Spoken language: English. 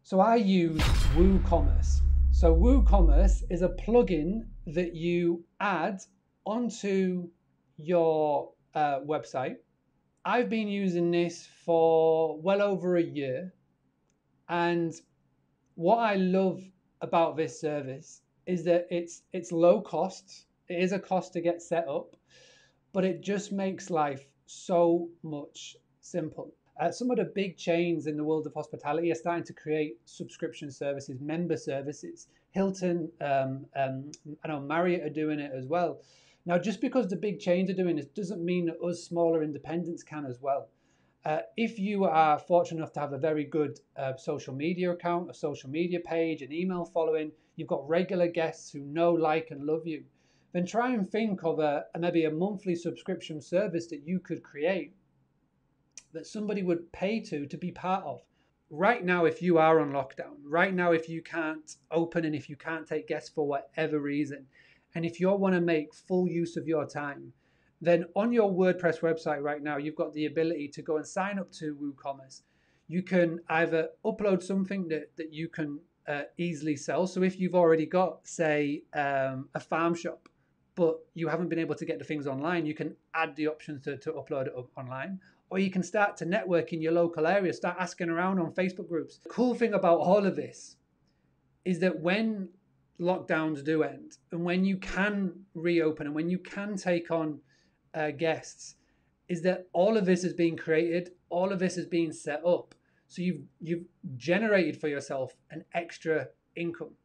So I use WooCommerce. So WooCommerce is a plugin that you add onto your website. I've been using this for well over a year. And what I love about this service is that it's low cost. It is a cost to get set up, but it just makes life so much simple. Some of the big chains in the world of hospitality are starting to create subscription services, member services. Hilton, I know Marriott are doing it as well. Now, just because the big chains are doing this doesn't mean that us smaller independents can as well. If you are fortunate enough to have a very good social media account, a social media page, an email following, you've got regular guests who know, like, and love you, then try and think of maybe a monthly subscription service that you could create that somebody would pay to be part of. Right now, if you are on lockdown, right now, if you can't open and if you can't take guests for whatever reason, and if you want to make full use of your time, then on your WordPress website right now, you've got the ability to go and sign up to WooCommerce. You can either upload something that you can easily sell. So if you've already got, say, a farm shop, but you haven't been able to get the things online, you can add the options to upload it up online. Or you can start to network in your local area, start asking around on Facebook groups. The cool thing about all of this is that when lockdowns do end and when you can reopen and when you can take on guests, is that all of this is being created, all of this is being set up. So you've generated for yourself an extra income.